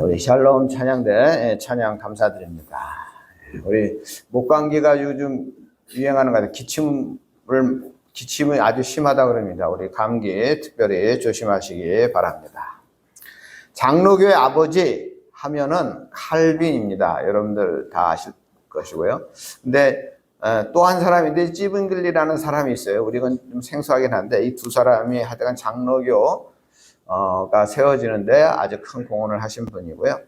우리 샬롬 찬양대 찬양 감사드립니다. 우리 목감기가 요즘 유행하는 것 같아요. 기침이 아주 심하다 그럽니다. 우리 감기 특별히 조심하시기 바랍니다. 장로교의 아버지 하면은 칼빈입니다. 여러분들 다 아실 것이고요. 근데 또 한 사람인데 찌븐글리라는 사람이 있어요. 우리가 좀 생소하긴 한데 이 두 사람이 하여간 장로교가 세워지는데 아주 큰 공헌을 하신 분이고요.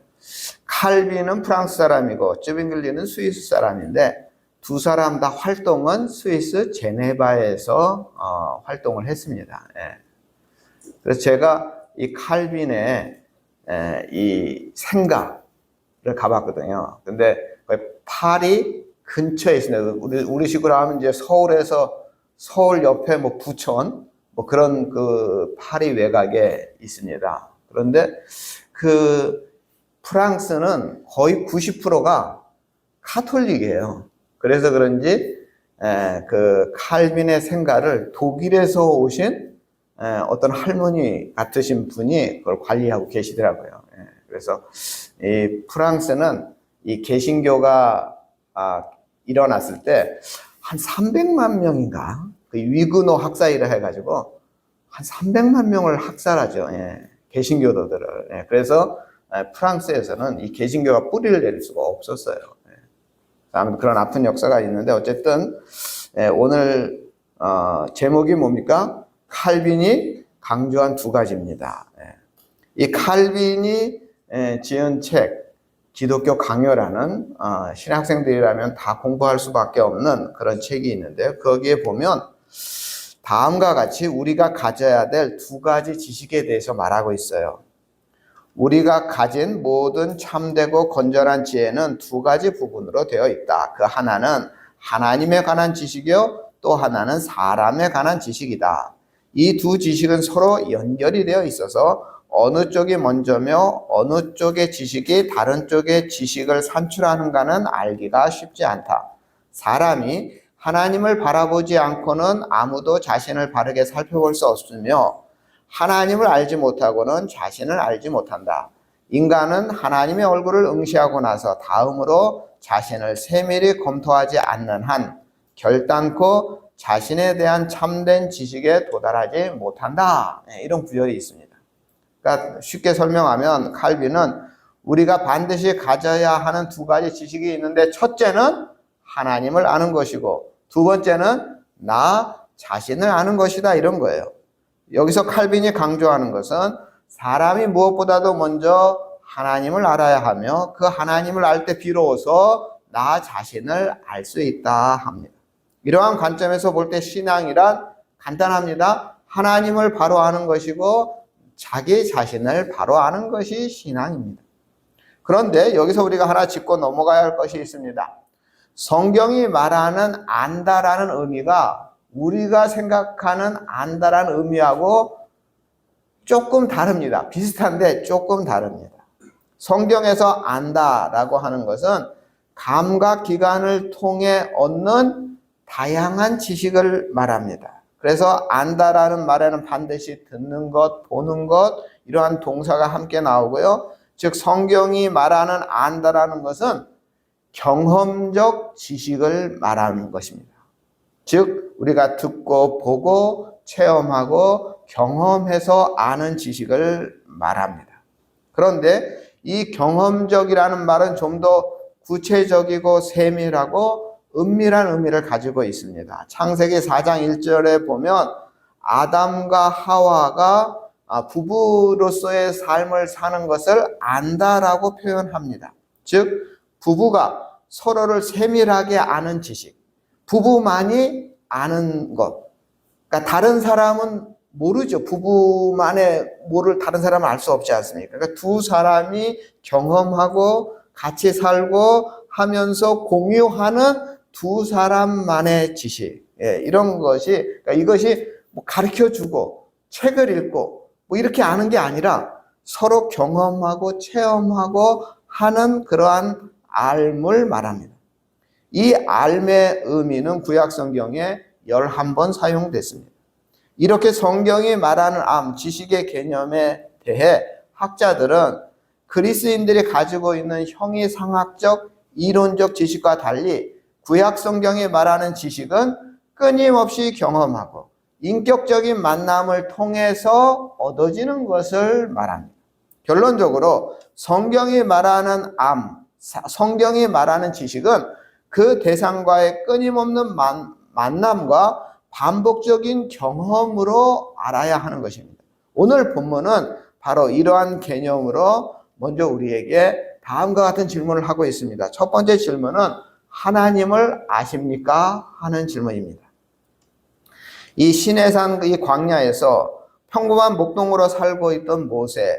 칼빈은 프랑스 사람이고 찌븐글리는 스위스 사람인데 두 사람 다 활동은 스위스 제네바에서 활동을 했습니다. 그래서 제가 이 칼빈의 이 생가를 가봤거든요. 근데 파리 근처에 있습니다. 우리 식으로 하면 이제 서울 옆에 뭐 부천 뭐 그런 그 파리 외곽에 있습니다. 그런데 그 프랑스는 거의 90%가 카톨릭이에요. 그래서 그런지 그 칼빈의 생가를 독일에서 오신 어떤 할머니 같으신 분이 그걸 관리하고 계시더라고요. 그래서 이 프랑스는 이 개신교가 일어났을 때 한 300만 명인가 그 위그노 학사이라 해가지고 한 300만 명을 학살하죠. 개신교도들을. 그래서 프랑스에서는 이 개신교가 뿌리를 내릴 수가 없었어요. 아무튼 그런 아픈 역사가 있는데 어쨌든 오늘 제목이 뭡니까? 칼빈이 강조한 두 가지입니다. 이 칼빈이 지은 책 기독교 강요라는 신학생들이라면 다 공부할 수밖에 없는 그런 책이 있는데요. 거기에 보면 다음과 같이 우리가 가져야 될 두 가지 지식에 대해서 말하고 있어요. 우리가 가진 모든 참되고 건전한 지혜는 두 가지 부분으로 되어 있다. 그 하나는 하나님에 관한 지식이요, 또 하나는 사람에 관한 지식이다. 이 두 지식은 서로 연결이 되어 있어서 어느 쪽이 먼저며 어느 쪽의 지식이 다른 쪽의 지식을 산출하는가는 알기가 쉽지 않다. 사람이 하나님을 바라보지 않고는 아무도 자신을 바르게 살펴볼 수 없으며 하나님을 알지 못하고는 자신을 알지 못한다. 인간은 하나님의 얼굴을 응시하고 나서 다음으로 자신을 세밀히 검토하지 않는 한 결단코 자신에 대한 참된 지식에 도달하지 못한다. 이런 구절이 있습니다. 그러니까 쉽게 설명하면 칼빈은 우리가 반드시 가져야 하는 두 가지 지식이 있는데 첫째는 하나님을 아는 것이고 두 번째는 나 자신을 아는 것이다 이런 거예요. 여기서 칼빈이 강조하는 것은 사람이 무엇보다도 먼저 하나님을 알아야 하며 그 하나님을 알 때 비로소 나 자신을 알 수 있다 합니다. 이러한 관점에서 볼 때 신앙이란 간단합니다. 하나님을 바로 아는 것이고 자기 자신을 바로 아는 것이 신앙입니다. 그런데 여기서 우리가 하나 짚고 넘어가야 할 것이 있습니다. 성경이 말하는 안다라는 의미가 우리가 생각하는 안다라는 의미하고 조금 다릅니다. 비슷한데 조금 다릅니다. 성경에서 안다라고 하는 것은 감각기관을 통해 얻는 다양한 지식을 말합니다. 그래서 안다라는 말에는 반드시 듣는 것, 보는 것 이러한 동사가 함께 나오고요. 즉 성경이 말하는 안다라는 것은 경험적 지식을 말하는 것입니다. 즉 우리가 듣고 보고 체험하고 경험해서 아는 지식을 말합니다. 그런데 이 경험적이라는 말은 좀 더 구체적이고 세밀하고 은밀한 의미를 가지고 있습니다. 창세기 4장 1절에 보면 아담과 하와가 부부로서의 삶을 사는 것을 안다라고 표현합니다. 즉 부부가 서로를 세밀하게 아는 지식, 부부만이 아는 것. 그러니까 다른 사람은 모르죠. 부부만의 뭐를 다른 사람은 알 수 없지 않습니까? 그러니까 두 사람이 경험하고 같이 살고 하면서 공유하는 두 사람만의 지식, 이런 것이, 그러니까 이것이 뭐 가르쳐 주고 책을 읽고 뭐 이렇게 아는 게 아니라 서로 경험하고 체험하고 하는 그러한 알물 말합니다. 이 알의 의미는 구약 성경에 11번 사용됐습니다. 이렇게 성경이 말하는 지식의 개념에 대해 학자들은 그리스인들이 가지고 있는 형이상학적 이론적 지식과 달리 구약 성경이 말하는 지식은 끊임없이 경험하고 인격적인 만남을 통해서 얻어지는 것을 말합니다. 결론적으로 성경이 말하는 성경이 말하는 지식은 그 대상과의 끊임없는 만남과 반복적인 경험으로 알아야 하는 것입니다. 오늘 본문은 바로 이러한 개념으로 먼저 우리에게 다음과 같은 질문을 하고 있습니다. 첫 번째 질문은 하나님을 아십니까? 하는 질문입니다. 이 시내산 이 광야에서 평범한 목동으로 살고 있던 모세,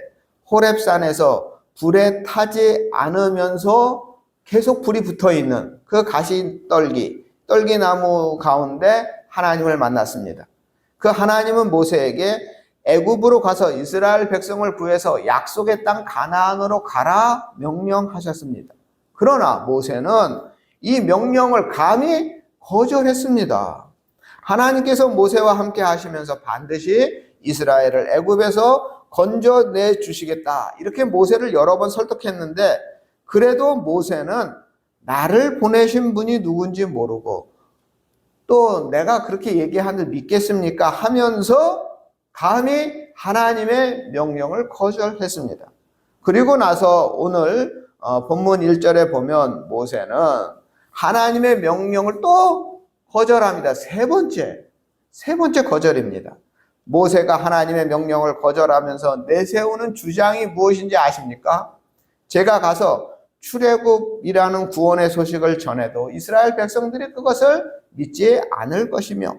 호렙산에서 불에 타지 않으면서 계속 불이 붙어 있는 그 떨기나무 가운데 하나님을 만났습니다. 그 하나님은 모세에게 애굽으로 가서 이스라엘 백성을 구해서 약속의 땅 가나안으로 가라 명령하셨습니다. 그러나 모세는 이 명령을 감히 거절했습니다. 하나님께서 모세와 함께 하시면서 반드시 이스라엘을 애굽에서 건져내 주시겠다, 이렇게 모세를 여러 번 설득했는데, 그래도 모세는 나를 보내신 분이 누군지 모르고 또 내가 그렇게 얘기하는데 믿겠습니까? 하면서 감히 하나님의 명령을 거절했습니다. 그리고 나서 오늘 본문 1절에 보면 모세는 하나님의 명령을 또 거절합니다. 세 번째 거절입니다. 모세가 하나님의 명령을 거절하면서 내세우는 주장이 무엇인지 아십니까? 제가 가서 출애굽이라는 구원의 소식을 전해도 이스라엘 백성들이 그것을 믿지 않을 것이며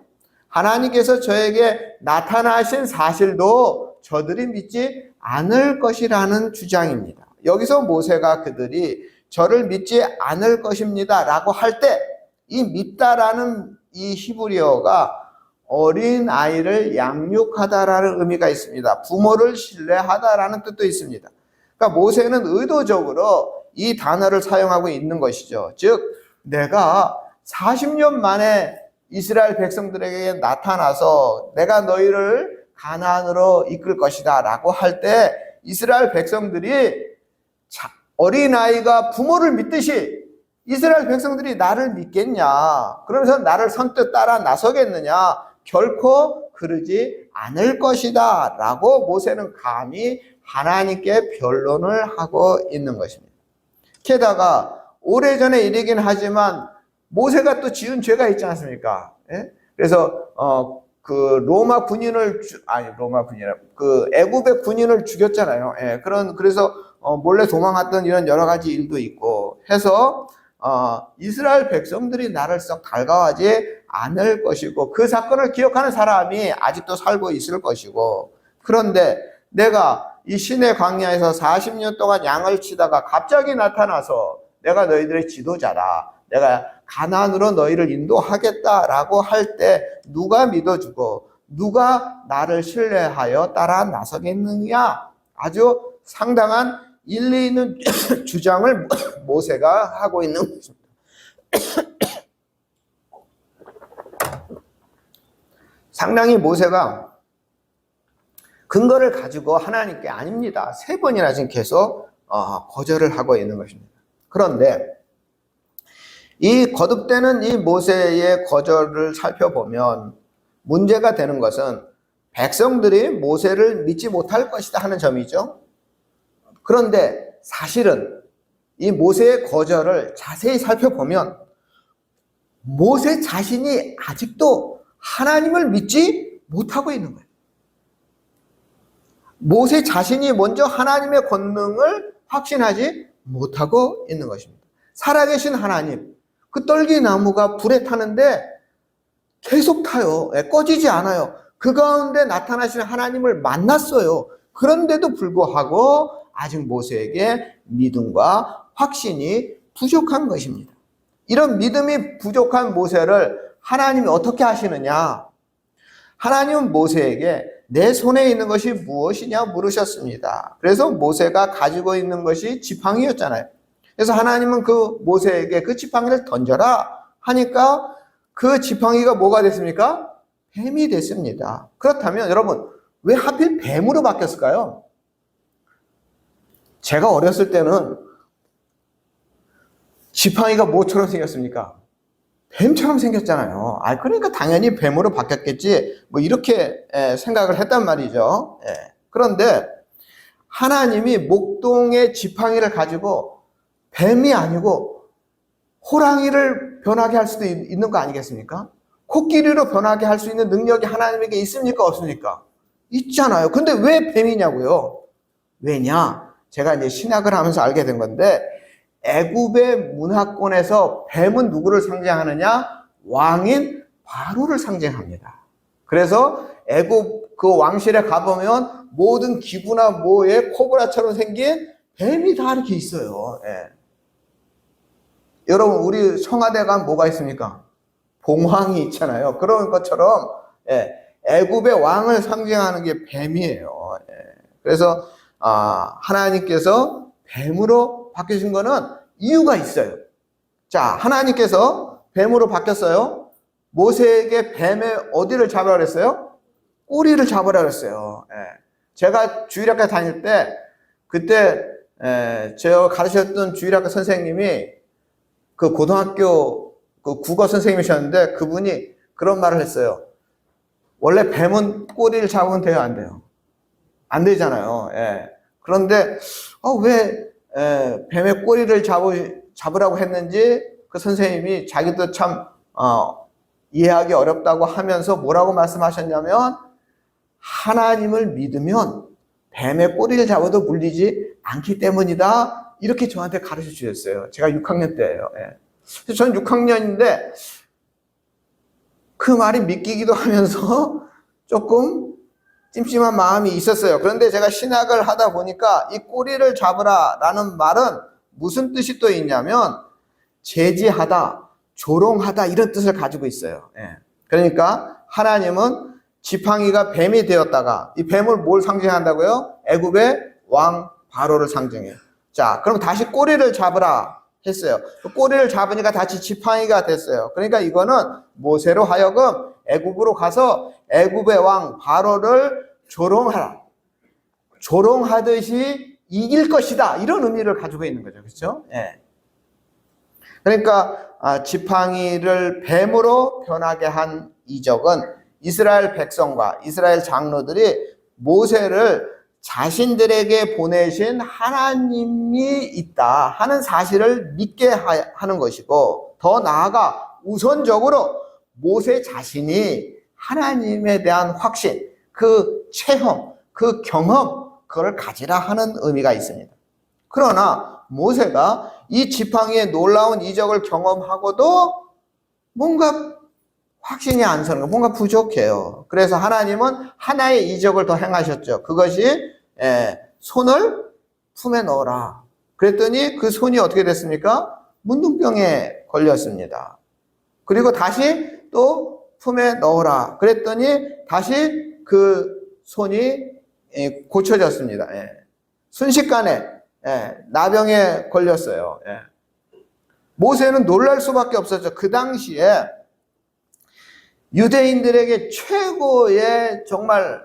하나님께서 저에게 나타나신 사실도 저들이 믿지 않을 것이라는 주장입니다. 여기서 모세가 그들이 저를 믿지 않을 것입니다 라고 할 때 이 믿다라는 이 히브리어가 어린 아이를 양육하다라는 의미가 있습니다. 부모를 신뢰하다라는 뜻도 있습니다. 그러니까 모세는 의도적으로 이 단어를 사용하고 있는 것이죠. 즉 내가 40년 만에 이스라엘 백성들에게 나타나서 내가 너희를 가나안으로 이끌 것이다 라고 할 때 이스라엘 백성들이 어린아이가 부모를 믿듯이 이스라엘 백성들이 나를 믿겠냐, 그러면서 나를 선뜻 따라 나서겠느냐, 결코 그러지 않을 것이다 라고 모세는 감히 하나님께 변론을 하고 있는 것입니다. 게다가 오래전의 일이긴 하지만 모세가 또 지은 죄가 있지 않습니까? 예? 그래서 그 애굽의 군인을 죽였잖아요. 예, 그래서 몰래 도망갔던 이런 여러 가지 일도 있고 해서 이스라엘 백성들이 나를 썩 달가워하지 않을 것이고 그 사건을 기억하는 사람이 아직도 살고 있을 것이고, 그런데 내가 이 시내 광야에서 40년 동안 양을 치다가 갑자기 나타나서 내가 너희들의 지도자다, 내가 가나안으로 너희를 인도하겠다라고 할 때 누가 믿어주고 누가 나를 신뢰하여 따라 나서겠느냐, 아주 상당한 일리 있는 주장을 모세가 하고 있는 것입니다. 상당히 모세가 근거를 가지고 하나님께 아닙니다, 3번이나 지금 계속 거절을 하고 있는 것입니다. 그런데 이 거듭되는 이 모세의 거절을 살펴보면 문제가 되는 것은 백성들이 모세를 믿지 못할 것이다 하는 점이죠. 그런데 사실은 이 모세의 거절을 자세히 살펴보면 모세 자신이 아직도 하나님을 믿지 못하고 있는 거예요. 모세 자신이 먼저 하나님의 권능을 확신하지 못하고 있는 것입니다. 살아계신 하나님, 그 떨기나무가 불에 타는데 계속 타요. 꺼지지 않아요. 그 가운데 나타나시는 하나님을 만났어요. 그런데도 불구하고 아직 모세에게 믿음과 확신이 부족한 것입니다. 이런 믿음이 부족한 모세를 하나님이 어떻게 하시느냐? 하나님은 모세에게 내 손에 있는 것이 무엇이냐 물으셨습니다. 그래서 모세가 가지고 있는 것이 지팡이였잖아요. 그래서 하나님은 그 모세에게 그 지팡이를 던져라 하니까 그 지팡이가 뭐가 됐습니까? 뱀이 됐습니다. 그렇다면 여러분, 왜 하필 뱀으로 바뀌었을까요? 제가 어렸을 때는 지팡이가 뭐처럼 생겼습니까? 뱀처럼 생겼잖아요. 그러니까 당연히 뱀으로 바뀌었겠지. 뭐 이렇게 생각을 했단 말이죠. 그런데 하나님이 목동의 지팡이를 가지고 뱀이 아니고 호랑이를 변하게 할 수도 있는 거 아니겠습니까? 코끼리로 변하게 할 수 있는 능력이 하나님에게 있습니까? 없습니까? 있잖아요. 근데 왜 뱀이냐고요? 왜냐? 제가 이제 신학을 하면서 알게 된 건데, 애굽의 문화권에서 뱀은 누구를 상징하느냐? 왕인 바로를 상징합니다. 그래서 애굽 그 왕실에 가보면 모든 기구나 뭐에 코브라처럼 생긴 뱀이 다 이렇게 있어요. 여러분, 우리 청와대 가면 뭐가 있습니까? 봉황이 있잖아요. 그런 것처럼 애굽의 왕을 상징하는 게 뱀이에요. 그래서 하나님께서 뱀으로 바뀌신 거는 이유가 있어요. 자, 하나님께서 뱀으로 바뀌었어요. 모세에게 뱀의 어디를 잡으라 그랬어요? 꼬리를 잡으라 그랬어요. 제가 주일학교 다닐 때 그때 제가 가르쳤던 주일학교 선생님이 그 고등학교 그 국어 선생님이셨는데 그분이 그런 말을 했어요. 원래 뱀은 꼬리를 잡으면 돼요, 안 돼요? 안 되잖아요. 그런데 왜 뱀의 꼬리를 잡으라고 했는지 그 선생님이 자기도 참 이해하기 어렵다고 하면서 뭐라고 말씀하셨냐면, 하나님을 믿으면 뱀의 꼬리를 잡아도 물리지 않기 때문이다, 이렇게 저한테 가르쳐 주셨어요. 제가 6학년 때예요. 그래서 저는 6학년인데 그 말이 믿기기도 하면서 조금 찜찜한 마음이 있었어요. 그런데 제가 신학을 하다 보니까 이 꼬리를 잡으라 라는 말은 무슨 뜻이 또 있냐면, 제지하다, 조롱하다, 이런 뜻을 가지고 있어요. 그러니까 하나님은 지팡이가 뱀이 되었다가, 이 뱀을 뭘 상징한다고요? 애굽의 왕 바로를 상징해요. 자, 그럼 다시 꼬리를 잡으라 했어요. 꼬리를 잡으니까 다시 지팡이가 됐어요. 그러니까 이거는 모세로 하여금 애굽으로 가서 애굽의 왕 바로를 조롱하라, 조롱하듯이 이길 것이다, 이런 의미를 가지고 있는 거죠. 그렇죠? 그러니까 지팡이를 뱀으로 변하게 한 이적은 이스라엘 백성과 이스라엘 장로들이 모세를 자신들에게 보내신 하나님이 있다 하는 사실을 믿게 하는 것이고, 더 나아가 우선적으로 모세 자신이 하나님에 대한 확신, 그 체험, 그 경험, 그걸 가지라 하는 의미가 있습니다. 그러나 모세가 이 지팡이의 놀라운 이적을 경험하고도 뭔가 확신이 안 서는 거, 뭔가 부족해요. 그래서 하나님은 하나의 이적을 더 행하셨죠. 그것이 손을 품에 넣어라. 그랬더니 그 손이 어떻게 됐습니까? 문둥병에 걸렸습니다. 그리고 다시 또 품에 넣어라. 그랬더니 다시 그 손이 고쳐졌습니다. 순식간에 나병에 걸렸어요. 모세는 놀랄 수밖에 없었죠. 그 당시에 유대인들에게 최고의 정말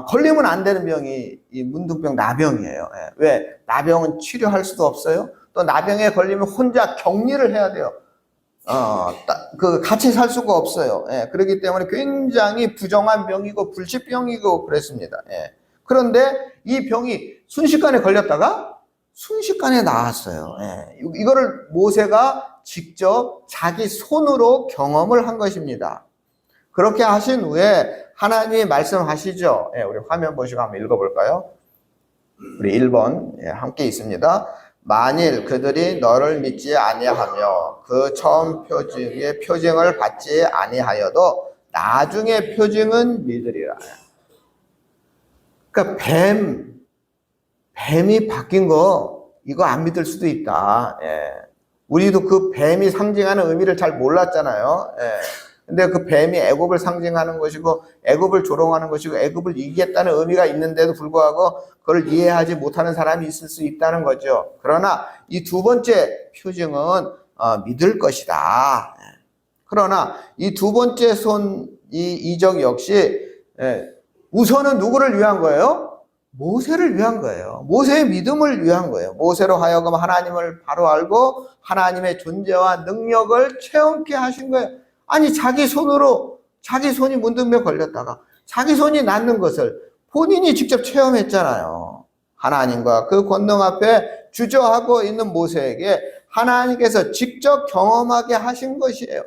걸리면 안 되는 병이 이 문둥병, 나병이에요. 왜? 나병은 치료할 수도 없어요. 또 나병에 걸리면 혼자 격리를 해야 돼요. 같이 살 수가 없어요. 그렇기 때문에 굉장히 부정한 병이고 불치병이고 그랬습니다. 그런데 이 병이 순식간에 걸렸다가 순식간에 나았어요. 이거를 모세가 직접 자기 손으로 경험을 한 것입니다. 그렇게 하신 후에 하나님이 말씀하시죠. 우리 화면 보시고 한번 읽어볼까요? 우리 1번 함께 있습니다. 만일 그들이 너를 믿지 아니하며 그 처음 표징의 표징을 받지 아니하여도 나중에 표징은 믿으리라. 그러니까 뱀이 바뀐 거 이거 안 믿을 수도 있다. 우리도 그 뱀이 상징하는 의미를 잘 몰랐잖아요. 근데 그 뱀이 애굽을 상징하는 것이고 애굽을 조롱하는 것이고 애굽을 이기겠다는 의미가 있는데도 불구하고 그걸 이해하지 못하는 사람이 있을 수 있다는 거죠. 그러나 이 두 번째 표징은 믿을 것이다. 그러나 이 두 번째 이 이적 역시 우선은 누구를 위한 거예요? 모세를 위한 거예요. 모세의 믿음을 위한 거예요. 모세로 하여금 하나님을 바로 알고 하나님의 존재와 능력을 체험케 하신 거예요. 아니, 자기 손이 문둥병 걸렸다가 자기 손이 낫는 것을 본인이 직접 체험했잖아요. 하나님과 그 권능 앞에 주저하고 있는 모세에게 하나님께서 직접 경험하게 하신 것이에요.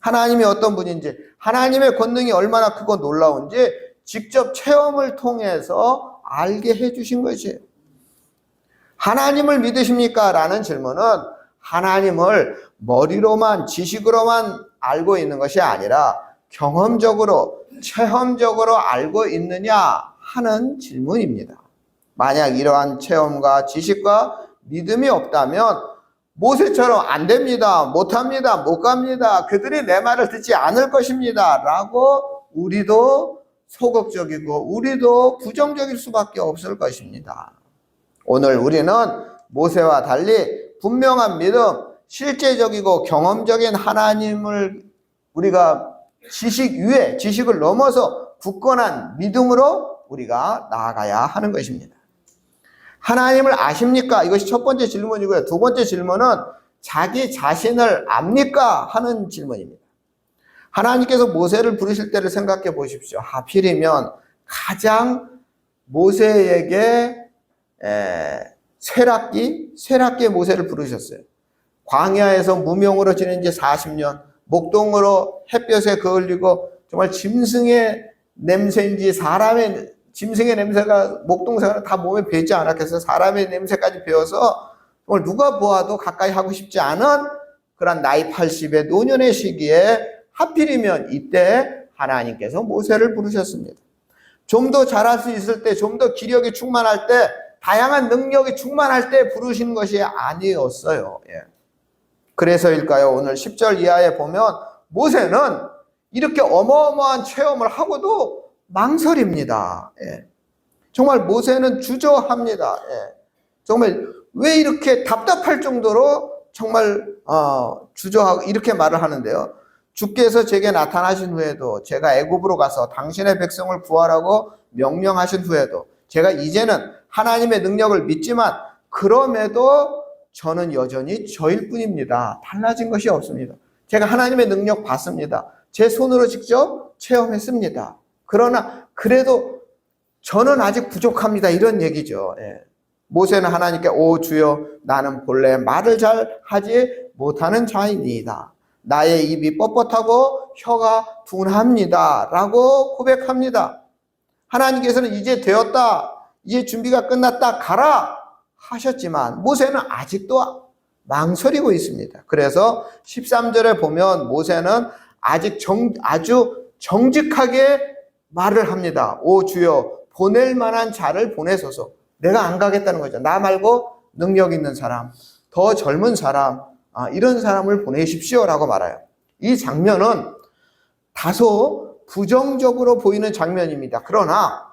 하나님이 어떤 분인지, 하나님의 권능이 얼마나 크고 놀라운지 직접 체험을 통해서 알게 해주신 것이에요. 하나님을 믿으십니까? 라는 질문은 하나님을 머리로만, 지식으로만 알고 있는 것이 아니라 경험적으로, 체험적으로 알고 있느냐 하는 질문입니다. 만약 이러한 체험과 지식과 믿음이 없다면 모세처럼 안 됩니다, 못합니다, 못 갑니다, 그들이 내 말을 듣지 않을 것입니다 라고 우리도 소극적이고 우리도 부정적일 수밖에 없을 것입니다. 오늘 우리는 모세와 달리 분명한 믿음, 실제적이고 경험적인 하나님을 우리가 지식을 넘어서 굳건한 믿음으로 우리가 나아가야 하는 것입니다. 하나님을 아십니까? 이것이 첫 번째 질문이고요. 두 번째 질문은 자기 자신을 압니까? 하는 질문입니다. 하나님께서 모세를 부르실 때를 생각해 보십시오. 하필이면 가장 모세에게 쇠락기의 모세를 부르셨어요. 광야에서 무명으로 지낸 지 40년, 목동으로 햇볕에 거울리고 정말 짐승의 냄새인지 짐승의 냄새가 목동생활은 다 몸에 배지 않았겠어요. 사람의 냄새까지 배어서 정말 누가 보아도 가까이 하고 싶지 않은 그런 나이 80의 노년의 시기에 하필이면 이때 하나님께서 모세를 부르셨습니다. 좀 더 잘할 수 있을 때, 좀 더 기력이 충만할 때, 다양한 능력이 충만할 때 부르신 것이 아니었어요. 그래서일까요? 오늘 10절 이하에 보면 모세는 이렇게 어마어마한 체험을 하고도 망설입니다. 정말 모세는 주저합니다. 정말 왜 이렇게 답답할 정도로 정말 주저하고 이렇게 말을 하는데요. 주께서 제게 나타나신 후에도, 제가 애굽으로 가서 당신의 백성을 구하라고 명령하신 후에도, 제가 이제는 하나님의 능력을 믿지만 그럼에도 저는 여전히 저일 뿐입니다. 달라진 것이 없습니다. 제가 하나님의 능력 봤습니다. 제 손으로 직접 체험했습니다. 그러나 그래도 저는 아직 부족합니다. 이런 얘기죠. 모세는 하나님께 오 주여, 나는 본래 말을 잘 하지 못하는 자입니다. 나의 입이 뻣뻣하고 혀가 둔합니다 라고 고백합니다. 하나님께서는 이제 되었다, 이제 준비가 끝났다, 가라 하셨지만 모세는 아직도 망설이고 있습니다. 그래서 13절에 보면 모세는 아직 아주 정직하게 말을 합니다. 오 주여, 보낼 만한 자를 보내소서. 내가 안 가겠다는 거죠. 나 말고 능력 있는 사람, 더 젊은 사람, 이런 사람을 보내십시오 라고 말해요. 이 장면은 다소 부정적으로 보이는 장면입니다. 그러나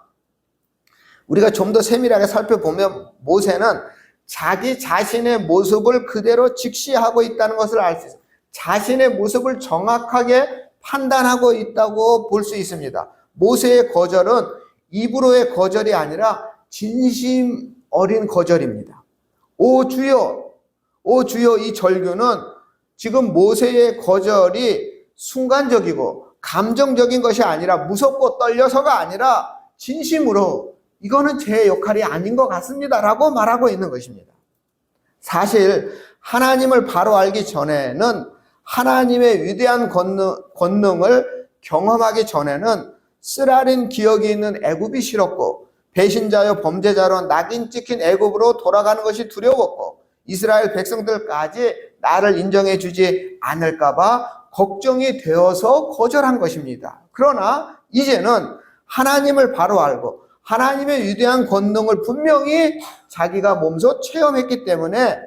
우리가 좀 더 세밀하게 살펴보면 모세는 자기 자신의 모습을 그대로 직시하고 있다는 것을 알 수 있어요. 자신의 모습을 정확하게 판단하고 있다고 볼 수 있습니다. 모세의 거절은 입으로의 거절이 아니라 진심 어린 거절입니다. 오 주여, 오 주여, 이 절규는 지금 모세의 거절이 순간적이고 감정적인 것이 아니라 무섭고 떨려서가 아니라 진심으로 이거는 제 역할이 아닌 것 같습니다 라고 말하고 있는 것입니다. 사실 하나님을 바로 알기 전에는, 하나님의 위대한 권능을 경험하기 전에는 쓰라린 기억이 있는 애굽이 싫었고, 배신자여 범죄자로 낙인 찍힌 애굽으로 돌아가는 것이 두려웠고, 이스라엘 백성들까지 나를 인정해 주지 않을까 봐 걱정이 되어서 거절한 것입니다. 그러나 이제는 하나님을 바로 알고 하나님의 위대한 권능을 분명히 자기가 몸소 체험했기 때문에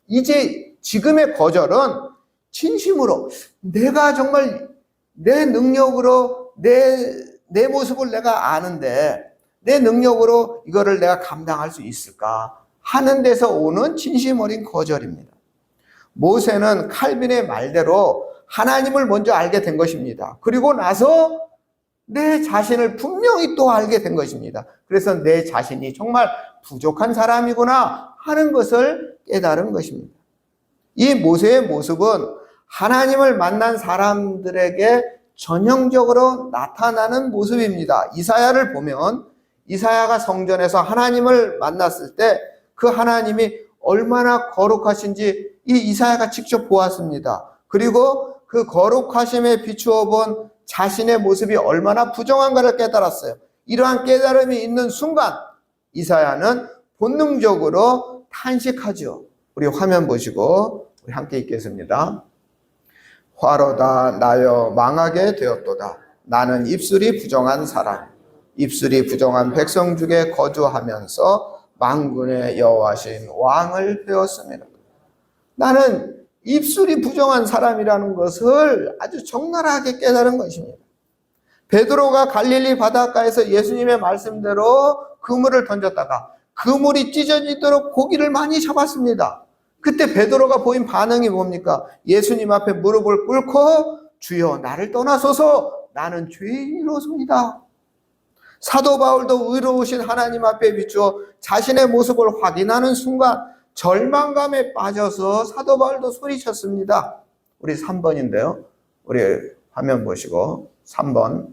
이제 지금의 거절은 진심으로 내가 정말 내 능력으로 내 모습을 내가 아는데 내 능력으로 이거를 내가 감당할 수 있을까 하는 데서 오는 진심 어린 거절입니다. 모세는 칼빈의 말대로 하나님을 먼저 알게 된 것입니다. 그리고 나서 내 자신을 분명히 또 알게 된 것입니다. 그래서 내 자신이 정말 부족한 사람이구나 하는 것을 깨달은 것입니다. 이 모세의 모습은 하나님을 만난 사람들에게 전형적으로 나타나는 모습입니다. 이사야를 보면 이사야가 성전에서 하나님을 만났을 때 그 하나님이 얼마나 거룩하신지 이 이사야가 직접 보았습니다. 그리고 그 거룩하심에 비추어 본 자신의 모습이 얼마나 부정한가를 깨달았어요. 이러한 깨달음이 있는 순간 이사야는 본능적으로 탄식하죠. 우리 화면 보시고 우리 함께 읽겠습니다. 화로다 나여 망하게 되었도다. 나는 입술이 부정한 사람, 입술이 부정한 백성 중에 거주하면서 만군의 여호와신 왕을 배웠습니다. 나는 입술이 부정한 사람이라는 것을 아주 적나라하게 깨달은 것입니다. 베드로가 갈릴리 바닷가에서 예수님의 말씀대로 그물을 던졌다가 그물이 찢어지도록 고기를 많이 잡았습니다. 그때 베드로가 보인 반응이 뭡니까? 예수님 앞에 무릎을 꿇고 주여 나를 떠나소서 나는 죄인이로소이다. 사도 바울도 의로우신 하나님 앞에 비추어 자신의 모습을 확인하는 순간 절망감에 빠져서 사도 바울도 소리쳤습니다. 우리 3번인데요. 우리 화면 보시고 3번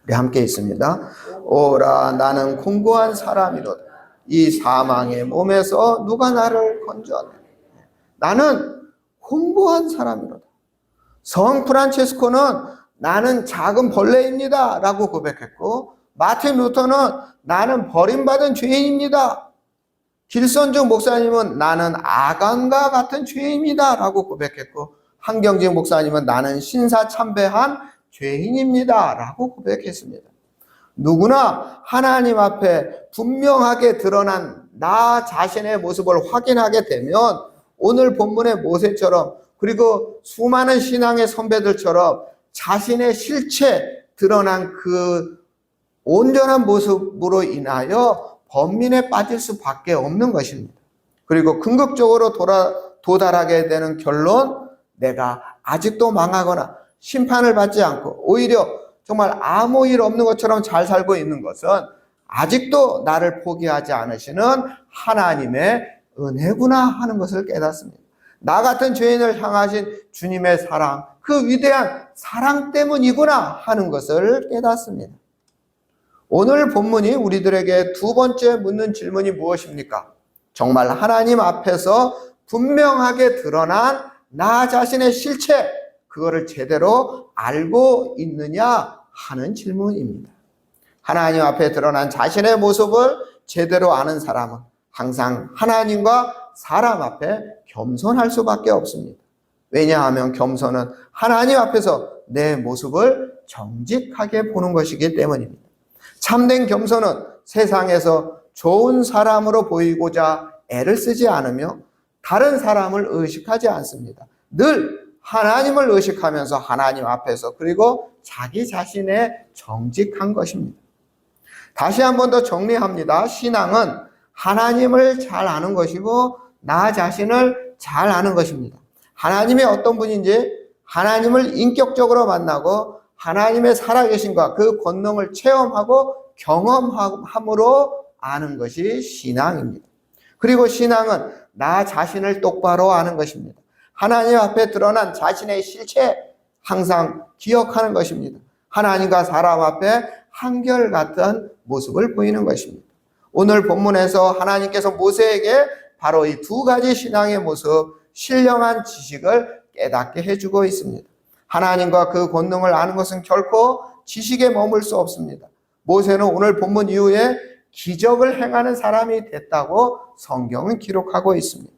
우리 함께 있습니다. 오라 나는 공고한 사람이로다. 이 사망의 몸에서 누가 나를 건져내. 나는 공고한 사람이로다. 성 프란체스코는 나는 작은 벌레입니다 라고 고백했고 마틴 루터는 나는 버림받은 죄인입니다. 길선중 목사님은 나는 아간과 같은 죄인입니다 라고 고백했고 한경직 목사님은 나는 신사참배한 죄인입니다 라고 고백했습니다. 누구나 하나님 앞에 분명하게 드러난 나 자신의 모습을 확인하게 되면 오늘 본문의 모세처럼 그리고 수많은 신앙의 선배들처럼 자신의 실체 드러난 그 온전한 모습으로 인하여 번민에 빠질 수밖에 없는 것입니다. 그리고 궁극적으로 도달하게 되는 결론, 내가 아직도 망하거나 심판을 받지 않고 오히려 정말 아무 일 없는 것처럼 잘 살고 있는 것은 아직도 나를 포기하지 않으시는 하나님의 은혜구나 하는 것을 깨닫습니다. 나 같은 죄인을 향하신 주님의 사랑, 그 위대한 사랑 때문이구나 하는 것을 깨닫습니다. 오늘 본문이 우리들에게 두 번째 묻는 질문이 무엇입니까? 정말 하나님 앞에서 분명하게 드러난 나 자신의 실체, 그거를 제대로 알고 있느냐 하는 질문입니다. 하나님 앞에 드러난 자신의 모습을 제대로 아는 사람은 항상 하나님과 사람 앞에 겸손할 수밖에 없습니다. 왜냐하면 겸손은 하나님 앞에서 내 모습을 정직하게 보는 것이기 때문입니다. 참된 겸손은 세상에서 좋은 사람으로 보이고자 애를 쓰지 않으며 다른 사람을 의식하지 않습니다. 늘 하나님을 의식하면서 하나님 앞에서 그리고 자기 자신의 정직한 것입니다. 다시 한 번 더 정리합니다. 신앙은 하나님을 잘 아는 것이고 나 자신을 잘 아는 것입니다. 하나님이 어떤 분인지 하나님을 인격적으로 만나고 하나님의 살아계심과 그 권능을 체험하고 경험함으로 아는 것이 신앙입니다. 그리고 신앙은 나 자신을 똑바로 아는 것입니다. 하나님 앞에 드러난 자신의 실체 항상 기억하는 것입니다. 하나님과 사람 앞에 한결같은 모습을 보이는 것입니다. 오늘 본문에서 하나님께서 모세에게 바로 이 두 가지 신앙의 모습, 신령한 지식을 깨닫게 해주고 있습니다. 하나님과 그 권능을 아는 것은 결코 지식에 머물 수 없습니다. 모세는 오늘 본문 이후에 기적을 행하는 사람이 됐다고 성경은 기록하고 있습니다.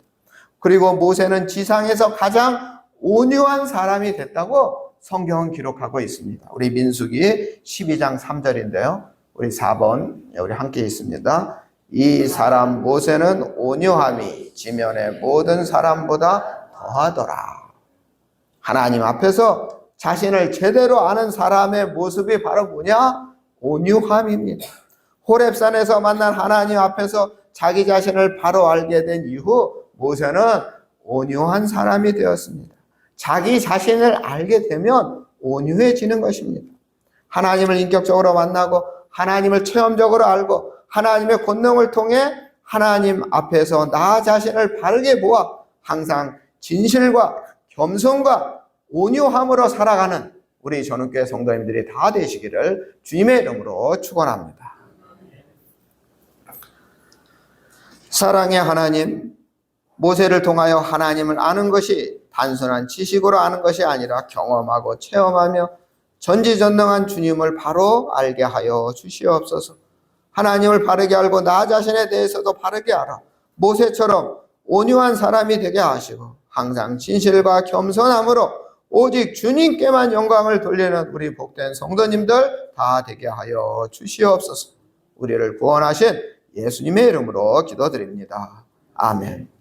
그리고 모세는 지상에서 가장 온유한 사람이 됐다고 성경은 기록하고 있습니다. 우리 민수기 12장 3절인데요. 우리 4번 우리 함께 있습니다. 이 사람 모세는 온유함이 지면의 모든 사람보다 더하더라. 하나님 앞에서 자신을 제대로 아는 사람의 모습이 바로 뭐냐? 온유함입니다. 호렙산에서 만난 하나님 앞에서 자기 자신을 바로 알게 된 이후 모세는 온유한 사람이 되었습니다. 자기 자신을 알게 되면 온유해지는 것입니다. 하나님을 인격적으로 만나고 하나님을 체험적으로 알고 하나님의 권능을 통해 하나님 앞에서 나 자신을 바르게 보아 항상 진실과 겸손과 온유함으로 살아가는 우리 전원교회 성도님들이 다 되시기를 주님의 이름으로 축원합니다. 사랑의 하나님, 모세를 통하여 하나님을 아는 것이 단순한 지식으로 아는 것이 아니라 경험하고 체험하며 전지전능한 주님을 바로 알게 하여 주시옵소서. 하나님을 바르게 알고 나 자신에 대해서도 바르게 알아 모세처럼 온유한 사람이 되게 하시고 항상 진실과 겸손함으로 오직 주님께만 영광을 돌리는 우리 복된 성도님들 다 되게 하여 주시옵소서. 우리를 구원하신 예수님의 이름으로 기도드립니다. 아멘.